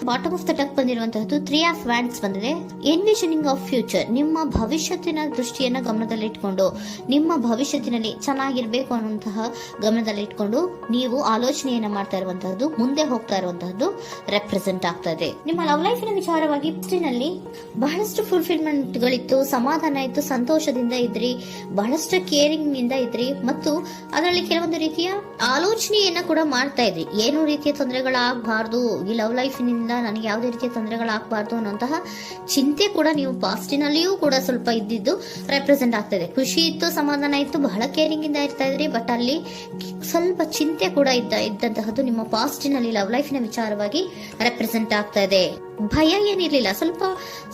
Bottom of the ಟಕ್ ಬಂದಿರುವಂತಹದ್ದು 3 of wands ಬಂದಿದೆ. ಎನ್ವಿಷನಿಂಗ್ of future, ನಿಮ್ಮ ಭವಿಷ್ಯತ್ತಿನ ದೃಷ್ಟಿಯನ್ನ ಗಮನದಲ್ಲಿಟ್ಕೊಂಡು ನಿಮ್ಮ ಭವಿಷ್ಯತ್ತಿನಲ್ಲಿ ಚೆನ್ನಾಗಿರ್ಬೇಕು ಅನ್ನುವಂತಹ ಗಮನದಲ್ಲಿಟ್ಕೊಂಡು ನೀವು ಆಲೋಚನೆಯನ್ನ ಮಾಡ್ತಾ ಇರುವಂತಹದ್ದು, ಮುಂದೆ ಹೋಗ್ತಾ ಇರುವಂತಹದ್ದು ರೆಪ್ರೆಸೆಂಟ್ ಆಗ್ತಾ ಇದೆ. ನಿಮ್ಮ ಲವ್ ಲೈಫ್ ನ ವಿಚಾರವಾಗಿ ನಲ್ಲಿ ಬಹಳಷ್ಟು ಫುಲ್ಫಿಲ್ಮೆಂಟ್ ಗಳಿತ್ತು, ಸಮಾಧಾನ ಇತ್ತು, ಸಂತೋಷದಿಂದ ಇದ್ರಿ, ಬಹಳಷ್ಟು ಕೇರಿಂಗ್ ನಿಂದ ಇದ್ರಿ ಮತ್ತು ಅದರಲ್ಲಿ ಕೆಲವೊಂದು ರೀತಿಯ ಆಲೋಚನೆಯನ್ನ ಕೂಡ ಮಾಡ್ತಾ ಇದ್ರಿ. ಏನು ರೀತಿಯ ತೊಂದರೆಗಳಾಗಬಾರ್ದು, ಈ ಲವ್ ಲೈಫ್ ನಿಂದ ನನಗೆ ಯಾವುದೇ ರೀತಿಯ ತೊಂದರೆಗಳಾಗಬಾರ್ದು ಅನ್ನೋಂತಹ ಚಿಂತೆ ಕೂಡ ನೀವು ಪಾಸ್ಟಿನಲ್ಲಿಯೂ ಕೂಡ ಸ್ವಲ್ಪ ಇದ್ದಿದ್ದು ರೆಪ್ರೆಸೆಂಟ್ ಆಗ್ತಾ ಇದೆ. ಖುಷಿ ಇತ್ತು, ಸಮಾಧಾನ ಇತ್ತು, ಬಹಳ ಕೇರಿಂಗ್ ಇಂದ ಇರ್ತಾ ಇದ್ರಿ, ಬಟ್ ಅಲ್ಲಿ ಸ್ವಲ್ಪ ಚಿಂತೆ ಕೂಡ ಇದ್ದಂತಹದ್ದು ನಿಮ್ಮ ಪಾಸ್ಟಿನಲ್ಲಿ ಲವ್ ಲೈಫ್ ನ ವಿಚಾರವಾಗಿ ರೆಪ್ರೆಸೆಂಟ್ ಆಗ್ತಾ ಇದೆ. ಭಯ ಏನಿರ್ಲಿಲ್ಲ,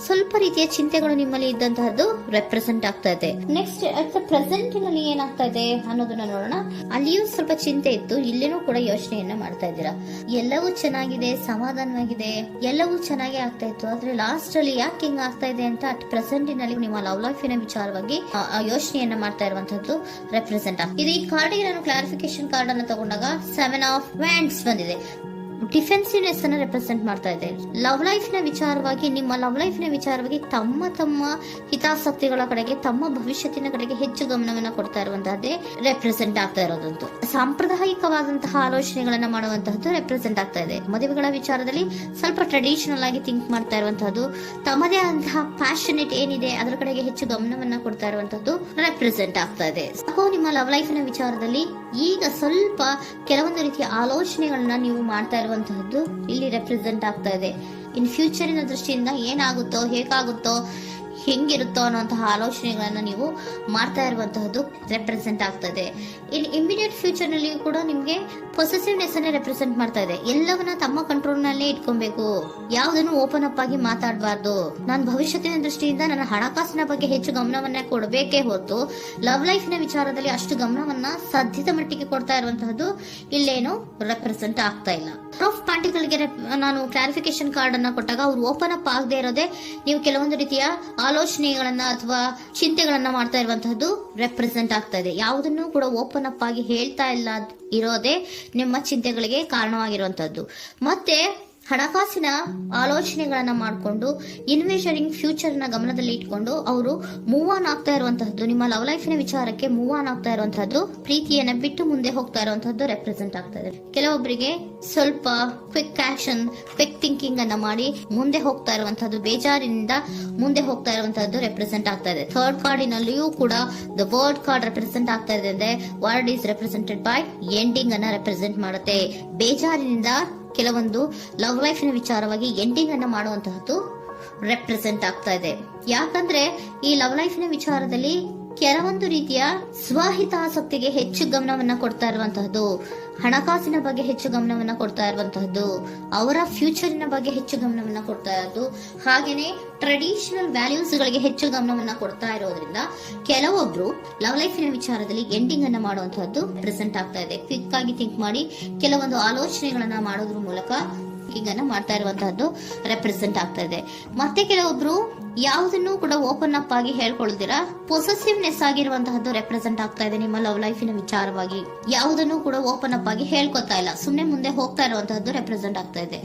ಸ್ವಲ್ಪ ರೀತಿಯ ಚಿಂತೆಗಳು ನಿಮ್ಮಲ್ಲಿ ಇದ್ದಂತಹದ್ದು ರೆಪ್ರೆಸೆಂಟ್ ಆಗ್ತಾ ಇದೆ. ನೆಕ್ಸ್ಟ್ ಅಟ್ ದ ಪ್ರೆಸೆಂಟ್ ನಲ್ಲಿ ಏನಾಗ್ತಾ ಇದೆ ಅನ್ನೋದನ್ನ ನೋಡೋಣ. ಅಲ್ಲಿಯೂ ಸ್ವಲ್ಪ ಚಿಂತೆ ಇತ್ತು, ಇಲ್ಲೇನೂ ಕೂಡ ಯೋಚನೆಯನ್ನ ಮಾಡ್ತಾ ಇದ್ದೀರಾ. ಎಲ್ಲವೂ ಚೆನ್ನಾಗಿದೆ, ಸಮಾಧಾನವಾಗಿದೆ, ಎಲ್ಲವೂ ಚೆನ್ನಾಗಿ ಆಗ್ತಾ ಇತ್ತು. ಆದ್ರೆ ಲಾಸ್ಟ್ ಅಲ್ಲಿ ಯಾಕೆ ಹಿಂಗ್ ಆಗ್ತಾ ಇದೆ ಅಂತ ಅಟ್ ಪ್ರೆಸೆಂಟ್ ನಲ್ಲಿ ನಿಮ್ಮ ಲವ್ ಲೈಫಿನ ವಿಚಾರವಾಗಿ ಯೋಚನೆಯನ್ನ ಮಾಡ್ತಾ ಇರುವಂತದ್ದು ರೆಪ್ರೆಸೆಂಟ್ ಆಗ್ತದೆ. ಈ ಕಾರ್ಡ್ ಗೆ ನಾನು ಕ್ಲಾರಿಫಿಕೇಶನ್ ಕಾರ್ಡ್ ಅನ್ನು ತಗೊಂಡಾಗ 7 ಆಫ್ ವ್ಯಾಂಡ್ಸ್ ಬಂದಿದೆ. ಡಿಫೆನ್ಸಿವ್ನೆಸ್ ಅನ್ನ ರೆಪ್ರೆಸೆಂಟ್ ಮಾಡ್ತಾ ಇದೆ. ಲವ್ ಲೈಫ್ ನ ವಿಚಾರವಾಗಿ, ನಿಮ್ಮ ಲವ್ ಲೈಫ್ ನ ವಿಚಾರವಾಗಿ ತಮ್ಮ ಹಿತಾಸಕ್ತಿಗಳ ಕಡೆಗೆ, ತಮ್ಮ ಭವಿಷ್ಯತ್ತಿನ ಕಡೆಗೆ ಹೆಚ್ಚು ಗಮನವನ್ನ ಕೊಡ್ತಾ ಇರುವಂತಹದ್ದೇ ರೆಪ್ರೆಸೆಂಟ್ ಆಗ್ತಾ ಇರೋದಂತೂ. ಸಾಂಪ್ರದಾಯಿಕವಾದಂತಹ ಆಲೋಚನೆಗಳನ್ನ ಮಾಡುವಂತಹದ್ದು ರೆಪ್ರೆಸೆಂಟ್ ಆಗ್ತಾ ಇದೆ. ಮದುವೆಗಳ ವಿಚಾರದಲ್ಲಿ ಸ್ವಲ್ಪ ಟ್ರೆಡಿಷನಲ್ ಆಗಿ ಥಿಂಕ್ ಮಾಡ್ತಾ ಇರುವಂತಹದ್ದು, ತಮ್ಮದೇ ಆದಂತಹ ಪ್ಯಾಷನೇಟ್ ಏನಿದೆ ಅದರ ಕಡೆಗೆ ಹೆಚ್ಚು ಗಮನವನ್ನ ಕೊಡ್ತಾ ಇರುವಂತಹದ್ದು ರೆಪ್ರೆಸೆಂಟ್ ಆಗ್ತಾ ಇದೆ. ನಿಮ್ಮ ಲವ್ ಲೈಫ್ ನ ವಿಚಾರದಲ್ಲಿ ಈಗ ಸ್ವಲ್ಪ ಕೆಲವೊಂದು ರೀತಿಯ ಆಲೋಚನೆಗಳನ್ನ ನೀವು ಮಾಡ್ತಾ ಇರುವಂತಹದ್ದು ಇಲ್ಲಿ ರೆಪ್ರೆಸೆಂಟ್ ಆಗ್ತಾ ಇದೆ. ಇನ್ ಫ್ಯೂಚರಿನ ದೃಷ್ಟಿಯಿಂದ ಏನಾಗುತ್ತೋ, ಹೇಗಾಗುತ್ತೋ, ಹೆಂಗಿರುತ್ತೋ ಅನ್ನುವಂತಹ ಆಲೋಚನೆಗಳನ್ನ ನೀವು ಮಾಡ್ತಾ ಇರುವಂತಹದ್ದು ರೆಪ್ರೆಸೆಂಟ್ ಆಗ್ತದೆ. ಇನ್ ಇಮಿಡಿಯೇಟ್ ಫ್ಯೂಚರ್ ನಲ್ಲಿ ಕೂಡ ನಿಮ್ಗೆ ಪೊಸೆಸಿವ್ನೆಸ್ ಅನ್ನೇ ರೆಪ್ರೆಸೆಂಟ್ ಮಾಡ್ತಾ ಇದೆ. ಎಲ್ಲವನ್ನ ತಮ್ಮ ಕಂಟ್ರೋಲ್ ನಲ್ಲೇ ಇಟ್ಕೊಬೇಕು, ಯಾವುದನ್ನು ಓಪನ್ ಅಪ್ ಆಗಿ ಮಾತಾಡಬಾರ್ದು. ನಾನು ಭವಿಷ್ಯತ್ತಿನ ದೃಷ್ಟಿಯಿಂದ ನನ್ನ ಹಣಕಾಸಿನ ಬಗ್ಗೆ ಹೆಚ್ಚು ಗಮನವನ್ನ ಕೊಡಬೇಕೇ ಹೊರತು ಲವ್ ಲೈಫ್ ನ ವಿಚಾರದಲ್ಲಿ ಅಷ್ಟು ಗಮನವನ್ನ ಸದ್ಯದ ಮಟ್ಟಿಗೆ ಕೊಡ್ತಾ ಇರುವಂತಹದ್ದು ಇಲ್ಲೇನು ರೆಪ್ರೆಸೆಂಟ್ ಆಗ್ತಾ ಇಲ್ಲ. ಆಫ್ ಪಾರ್ಟಿಗಳಿಗೆ ನಾನು ಕ್ಲಾರಿಫಿಕೇಶನ್ ಕಾರ್ಡ್ ಅನ್ನ ಕೊಟ್ಟಾಗ ಅವ್ರು ಓಪನ್ ಅಪ್ ಆಗದೆ ಇರೋದೇ ನೀವು ಕೆಲವೊಂದು ರೀತಿಯ ಆಲೋಚನೆಗಳನ್ನ ಅಥವಾ ಚಿಂತೆಗಳನ್ನ ಮಾಡ್ತಾ ಇರುವಂತಹದ್ದು ರೆಪ್ರೆಸೆಂಟ್ ಆಗ್ತಾ ಇದೆ. ಯಾವುದನ್ನು ಕೂಡ ಓಪನ್ ಅಪ್ ಆಗಿ ಹೇಳ್ತಾ ಇಲ್ಲ ಇರೋದೇ ನಿಮ್ಮ ಚಿಂತೆಗಳಿಗೆ ಕಾರಣವಾಗಿರುವಂತಹದ್ದು. ಮತ್ತೆ ಹಣಕಾಸಿನ ಆಲೋಚನೆಗಳನ್ನ ಮಾಡಿಕೊಂಡು ಇನ್ವೆಸ್ಟರಿಂಗ್ ಫ್ಯೂಚರ್ ನ ಗಮನದಲ್ಲಿ ಇಟ್ಕೊಂಡು ಅವರು ಮೂವ್ ಆನ್ ಆಗ್ತಾ ಇರುವಂತಹದ್ದು, ನಿಮ್ಮ ಲವ್ ಲೈಫಿನ ವಿಚಾರಕ್ಕೆ ಮೂವ್ ಆನ್ ಆಗ್ತಾ ಇರುವಂತಹದ್ದು, ಪ್ರೀತಿಯನ್ನ ಬಿಟ್ಟು ಮುಂದೆ ಹೋಗ್ತಾ ಇರುವಂತಹದ್ದು ರೆಪ್ರೆಸೆಂಟ್ ಆಗ್ತಾ ಇದೆ. ಕೆಲವೊಬ್ಬರಿಗೆ ಸ್ವಲ್ಪ ಕ್ವಿಕ್ ಆಕ್ಷನ್, ಕ್ವಿಕ್ ಥಿಂಕಿಂಗ್ ಅನ್ನ ಮಾಡಿ ಮುಂದೆ ಹೋಗ್ತಾ ಇರುವಂತಹದ್ದು, ಬೇಜಾರಿನಿಂದ ಮುಂದೆ ಹೋಗ್ತಾ ಇರುವಂತಹದ್ದು ರೆಪ್ರೆಸೆಂಟ್ ಆಗ್ತಾ ಇದೆ. ಥರ್ಡ್ ಕಾರ್ಡಿನಲ್ಲಿಯೂ ಕೂಡ ದ ವರ್ಡ್ ಕಾರ್ಡ್ ರೆಪ್ರೆಸೆಂಟ್ ಆಗ್ತಾ ಇದೆ ಅಂದ್ರೆ word is represented by ending ಅನ್ನ ರೆಪ್ರೆಸೆಂಟ್ ಮಾಡುತ್ತೆ. ಬೇಜಾರಿನಿಂದ ಕೆಲವೊಂದು ಲವ್ ಲೈಫ್ ನ ವಿಚಾರವಾಗಿ ಎಂಡಿಂಗ್ ಅನ್ನ ಮಾಡುವಂತಹದ್ದು ರೆಪ್ರೆಸೆಂಟ್ ಆಗ್ತಾ ಇದೆ. ಯಾಕಂದ್ರೆ ಈ ಲವ್ ಲೈಫ್ ನ ವಿಚಾರದಲ್ಲಿ ಕೆಲವೊಂದು ರೀತಿಯ ಸ್ವಹಿತಾಸಕ್ತಿಗೆ ಹೆಚ್ಚು ಗಮನವನ್ನ ಕೊಡ್ತಾ ಇರುವಂತಹದ್ದು, ಹಣಕಾಸಿನ ಬಗ್ಗೆ ಹೆಚ್ಚು ಗಮನವನ್ನ ಕೊಡ್ತಾ ಇರುವಂತಹದ್ದು, ಅವರ ಫ್ಯೂಚರಿನ ಬಗ್ಗೆ ಹೆಚ್ಚು ಗಮನವನ್ನ ಕೊಡ್ತಾ ಇರೋದು, ಹಾಗೇನೆ ಟ್ರೆಡಿಷನಲ್ ವ್ಯಾಲ್ಯೂಸ್ ಗಳಿಗೆ ಹೆಚ್ಚು ಗಮನವನ್ನ ಕೊಡ್ತಾ ಇರೋದ್ರಿಂದ ಕೆಲವೊಬ್ರು ಲವ್ ಲೈಫಿನ ವಿಚಾರದಲ್ಲಿ ಎಂಡಿಂಗ್ ಅನ್ನ ಮಾಡುವಂತಹದ್ದು ಪ್ರೆಸೆಂಟ್ ಆಗ್ತಾ ಇದೆ. ಕ್ವಿಕ್ ಆಗಿ ಥಿಂಕ್ ಮಾಡಿ ಕೆಲವೊಂದು ಆಲೋಚನೆಗಳನ್ನ ಮಾಡೋದ್ರ ಮೂಲಕ ಅನ್ನ ಮಾಡ್ತಾ ಇರುವಂತಹದ್ದು ರೆಪ್ರೆಸೆಂಟ್ ಆಗ್ತಾ ಇದೆ. ಮತ್ತೆ ಕೆಲವೊಬ್ರು ಯಾವುದನ್ನು ಕೂಡ ಓಪನ್ ಅಪ್ ಆಗಿ ಹೇಳ್ಕೊಳ್ದಿರಾ ಪೊಸೆಸಿವ್ನೆಸ್ ಆಗಿರುವಂತಹದ್ದು ರೆಪ್ರೆಸೆಂಟ್ ಆಗ್ತಾ ಇದೆ. ನಿಮ್ಮ ಲವ್ ಲೈಫಿನ ವಿಚಾರವಾಗಿ ಯಾವುದನ್ನು ಕೂಡ ಓಪನ್ ಅಪ್ ಆಗಿ ಹೇಳ್ಕೊತಾ ಇಲ್ಲ, ಸುಮ್ನೆ ಮುಂದೆ ಹೋಗ್ತಾ ಇರುವಂತಹದ್ದು ರೆಪ್ರೆಸೆಂಟ್ ಆಗ್ತಾ ಇದೆ.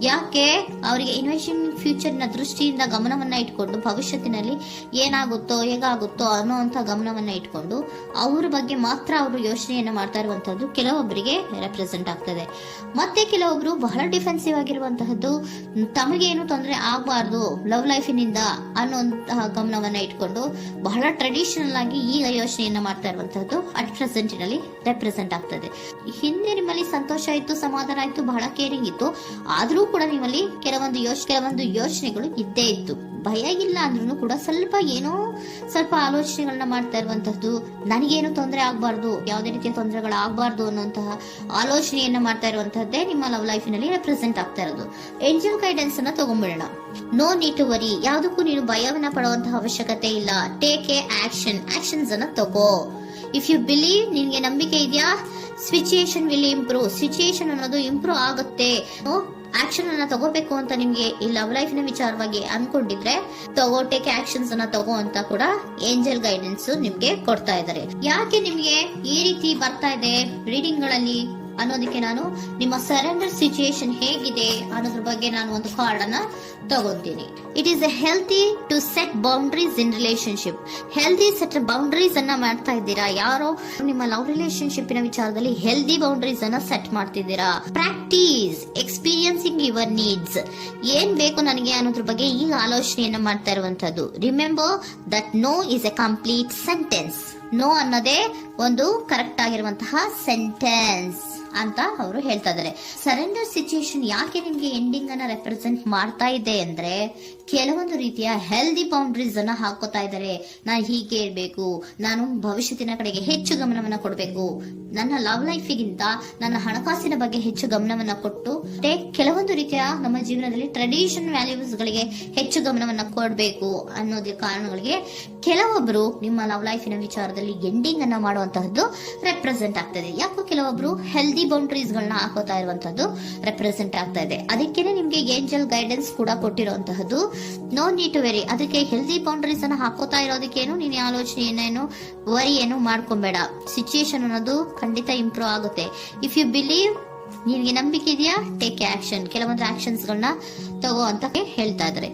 ಯಾಕೆ ಅವರಿಗೆ ಇನ್ವೆಸ್ಟಿಂಗ್ ಫ್ಯೂಚರ್ ನ ದೃಷ್ಟಿಯಿಂದ ಗಮನವನ್ನ ಇಟ್ಕೊಂಡು ಭವಿಷ್ಯತ್ತಿನಲ್ಲಿ ಏನಾಗುತ್ತೋ, ಹೇಗಾಗುತ್ತೋ ಅನ್ನೋಂತ ಗಮನವನ್ನ ಇಟ್ಕೊಂಡು ಅವ್ರ ಬಗ್ಗೆ ಮಾತ್ರ ಅವರು ಯೋಚನೆಯನ್ನ ಮಾಡ್ತಾ ಇರುವಂತಹದ್ದು ಕೆಲವೊಬ್ಬರಿಗೆ ರೆಪ್ರೆಸೆಂಟ್ ಆಗ್ತದೆ. ಮತ್ತೆ ಕೆಲವೊಬ್ರು ಬಹಳ ಡಿಫೆನ್ಸಿವ್ ಆಗಿರುವಂತಹದ್ದು, ತಮಗೇನು ತೊಂದರೆ ಆಗಬಾರ್ದು ಲವ್ ಲೈಫಿನಿಂದ ಅನ್ನುವಂತಹ ಗಮನವನ್ನ ಇಟ್ಕೊಂಡು ಬಹಳ ಟ್ರೆಡಿಷನಲ್ ಆಗಿ ಈಗ ಯೋಚನೆಯನ್ನ ಮಾಡ್ತಾ ಇರುವಂತಹದ್ದು ಅಟ್ ಪ್ರೆಸೆಂಟ್ ನಲ್ಲಿ ರೆಪ್ರೆಸೆಂಟ್ ಆಗ್ತದೆ. ಹಿಂದೆ ನಿಮ್ಮಲ್ಲಿ ಸಂತೋಷ ಇತ್ತು, ಸಮಾಧಾನ ಇತ್ತು, ಬಹಳ ಕೇರಿಂಗ್ ಇತ್ತು, ಆದ್ರೂ ಕೂಡ ನಿಮ್ಮಲ್ಲಿ ಕೆಲವೊಂದು ಯೋಚನೆಗಳು ಇದ್ದೇ ಇತ್ತು. ಭಯ ಇಲ್ಲ ಅಂದ್ರೂ ಕೂಡ ಸ್ವಲ್ಪ ಆಲೋಚನೆಗಳನ್ನ ಮಾಡ್ತಾ ಇರುವಂತಹದ್ದು, ನನಗೇನು ತೊಂದರೆ ಆಗಬಾರ್ದು, ಯಾವುದೇ ರೀತಿಯ ತೊಂದರೆಗಳಾಗಬಾರ್ದು ಅನ್ನುವಂತಹ ಆಲೋಚನೆಯನ್ನ ಮಾಡ್ತಾ ಇರುವಂತಹದ್ದೇ ನಿಮ್ಮ ಲವ್ ಲೈಫ್ ನಲ್ಲಿ ರೆಪ್ರೆಸೆಂಟ್ ಆಗ್ತಾ ಇರೋದು. ಏಂಜಲ್ ಗೈಡೆನ್ಸ್ ಅನ್ನ ತಗೊಂಡ್ಬಿಡೋಣ. ನೋ ನೀಡ್ ಟು ವರಿ, ಯಾವುದಕ್ಕೂ ನೀನು ಭಯವನ್ನ ಪಡುವಂತಹ ಅವಶ್ಯಕತೆ ಇಲ್ಲ. ಟೇಕ್ ಎ ಆಕ್ಷನ್ಸ್ ಅನ್ನ ತಗೋ. ಇಫ್ ಯು ಬಿಲೀವ್, ನಿನ್ಗೆ ನಂಬಿಕೆ ಇದೆಯಾ, ಸಿಚುಯೇಷನ್ ವಿಲ್ ಇಂಪ್ರೂವ್. ಸಿಚುಯೇಷನ್ ಅನ್ನೋದು ಇಂಪ್ರೂವ್ ಆಗುತ್ತೆ. ಆಕ್ಷನ್ ಅನ್ನ ತಗೋಬೇಕು ಅಂತ ನಿಮ್ಗೆ ಈ ಲವ್ ಲೈಫ್ ನ ವಿಚಾರವಾಗಿ ಅನ್ಕೊಂಡಿದ್ರೆ ಟೇಕ್ ಆಕ್ಷನ್ಸ್ ಅನ್ನ ತಗೋ ಅಂತ ಕೂಡ ಏಂಜಲ್ ಗೈಡೆನ್ಸ್ ನಿಮ್ಗೆ ಕೊಡ್ತಾ ಇದ್ದಾರೆ. ಯಾಕೆ ನಿಮ್ಗೆ ಈ ರೀತಿ ಬರ್ತಾ ಇದೆ ರೀಡಿಂಗ್ ಗಳಲ್ಲಿ ಅನ್ನೋದಕ್ಕೆ ನಾನು ನಿಮ್ಮ ಸರೆಂಡರ್ ಸಿಚುಯೇಷನ್ ಹೇಗಿದೆ ಅನ್ನೋದ್ರ ಬಗ್ಗೆ ನಾನು ಒಂದು ಕಾರ್ಡ್ ಅನ್ನ ತಗೊಂತೀನಿ. It is a healthy to set boundaries in relationship. Healthy set boundaries ಅನ್ನ ಮಾಡ್ತಾ ಇದ್ದೀರಾ? ಯಾರೋ ನಿಮ್ಮ ಲವ್ ರಿಲೇಶನ್ಶಿಪ್ ವಿಚಾರದಲ್ಲಿ ಹೆಲ್ದಿ ಬೌಂಡ್ರೀಸ್ ಅನ್ನ ಸೆಟ್ ಮಾಡ್ತಿದ್ದೀರಾ? Practice experiencing your needs. ಏನ್ ಬೇಕು ನನಗೆ ಅನ್ನೋದ್ರ ಬಗ್ಗೆ ಈಗ ಆಲೋಚನೆಯನ್ನ ಮಾಡ್ತಾ ಇರುವಂತದ್ದು. Remember that no is a complete sentence. No ಅನ್ನೋದೇ ಒಂದು ಕರೆಕ್ಟ್ ಆಗಿರುವಂತಹ ಸೆಂಟೆನ್ಸ್ ಅಂತ ಅವರು ಹೇಳ್ತಾ ಇದ್ದಾರೆ. ಸರೆಂಡರ್ ಸಿಚುಯೇಷನ್ ಯಾಕೆ ನಿಮ್ಗೆ ಎಂಡಿಂಗ್ ಅನ್ನ ರೆಪ್ರೆಸೆಂಟ್ ಮಾಡ್ತಾ ಇದೆ ಅಂದ್ರೆ, ಕೆಲವೊಂದು ರೀತಿಯ ಹೆಲ್ದಿ ಬೌಂಡ್ರೀಸ್ ಅನ್ನ ಹಾಕೋತಾ ಇದ್ದಾರೆ. ನಾನು ಹೀಗೆ ಇರಬೇಕು, ನಾನು ಭವಿಷ್ಯತ್ತಿನ ಕಡೆಗೆ ಹೆಚ್ಚು ಗಮನವನ್ನ ಕೊಡಬೇಕು, ನನ್ನ ಲವ್ ಲೈಫಿಗಿಂತ ನನ್ನ ಹಣಕಾಸಿನ ಬಗ್ಗೆ ಹೆಚ್ಚು ಗಮನವನ್ನ ಕೊಟ್ಟು ಕೆಲವೊಂದು ರೀತಿಯ ನಮ್ಮ ಜೀವನದಲ್ಲಿ ಟ್ರೆಡಿಷನ್ ವ್ಯಾಲ್ಯೂಸ್ ಗಳಿಗೆ ಹೆಚ್ಚು ಗಮನವನ್ನ ಕೊಡಬೇಕು ಅನ್ನೋದ್ರ ಕಾರಣಗಳಿಗೆ ಕೆಲವೊಬ್ರು ನಿಮ್ಮ ಲವ್ ಲೈಫಿನ ವಿಚಾರದಲ್ಲಿ ಎಂಡಿಂಗ್ ಅನ್ನ ಮಾಡುವಂತಹದ್ದು ರೆಪ್ರೆಸೆಂಟ್ ಆಗ್ತದೆ. ಯಾಕೋ ಕೆಲವೊಬ್ರು ಹೆಲ್ದಿ ಬೌಂಡ್ರೀಸ್ ಗಳನ್ನ ಹಾಕೋತಾ ಇರುವಂತದ್ದು ರೆಪ್ರೆಸೆಂಟ್ ಆಗ್ತಾ ಇದೆ. ಅದಕ್ಕೇನೆ ನಿಮ್ಗೆ ಏಂಜಲ್ ಗೈಡೆನ್ಸ್ ಕೂಡ ಕೊಟ್ಟಿರುವಂತಹದ್ದು. No need to worry. ಅದಕ್ಕೆ ಹೆಲ್ದಿ ಬೌಂಡ್ರೀಸ್ ಅನ್ನ ಹಾಕೋತಾ ಇರೋದಕ್ಕೇನು ನೀನು ಆಲೋಚನೆಯನ್ನೇನು ವರಿ ಏನು ಮಾಡ್ಕೊಂಬೇಡ. ಸಿಚುಯೇಷನ್ ಅನ್ನೋದು ಖಂಡಿತ ಇಂಪ್ರೂವ್ ಆಗುತ್ತೆ. ಇಫ್ ಯು ಬಿಲೀವ್, ನಿನ್ಗೆ ನಂಬಿಕೆ ಇದೆಯಾ, ಟೇಕ್ ಆಕ್ಷನ್. ಕೆಲವೊಂದು ಆಕ್ಷನ್ಸ್ ಗಳನ್ನ ತಗೋ ಅಂತ ಹೇಳ್ತಾ ಇದ್ದಾರೆ.